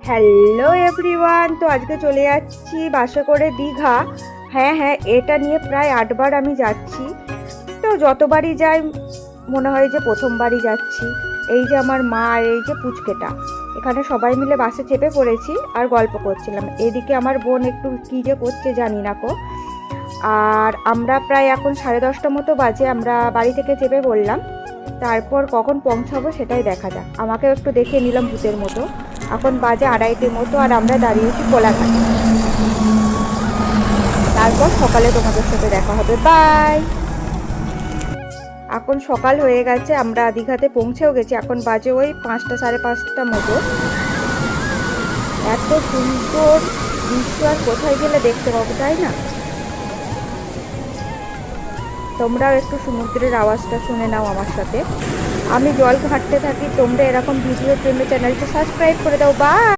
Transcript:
Hello everyone, তো আজকে চলে যাচ্ছি বাসে করে দীঘা। হ্যাঁ, এটা নিয়ে প্রায় 8বার আমি যাচ্ছি। তো যতবারই যাই মনে হয় যে প্রথমবারই যাচ্ছি। এই যে আমার মা আর এই যে পুচকেটা, এখানে সবাই মিলে বাসে চেপে পড়েছি আর গল্প করছিলাম। এদিকে আমার বোন একটু কী যে করছে জানি না কো। আর আমরা প্রায় এখন 10:30 মতো বাজে, আমরা বাড়ি থেকে চেপে পড়লাম। তারপর কখন পৌঁছাবো সেটাই দেখা যাক। আমাকেও একটু দেখে নিলাম ভূতের মতো। এখন বাজে 2:30 মতো আর আমরা দাঁড়িয়েছি কোলাঘাটে। তারপর সকালে তোমাদের সাথে দেখা হবে, বাই। এখন সকাল হয়ে গেছে, আমরা দীঘাতে পৌঁছেও গেছি। এখন বাজে ওই 5টা 5:30 মতো। এত সুন্দর দৃশ্য আর কোথায় গেলে দেখতে পাবো, তাই না? তোমরাও একটু সমুদ্রের আওয়াজটা শুনে নাও আমার সাথে। আমি জল ঘাঁটতে থাকি, তোমরা এরকম ভিডিওর জন্য চ্যানেলটা সাবস্ক্রাইব করে দাও, বাই।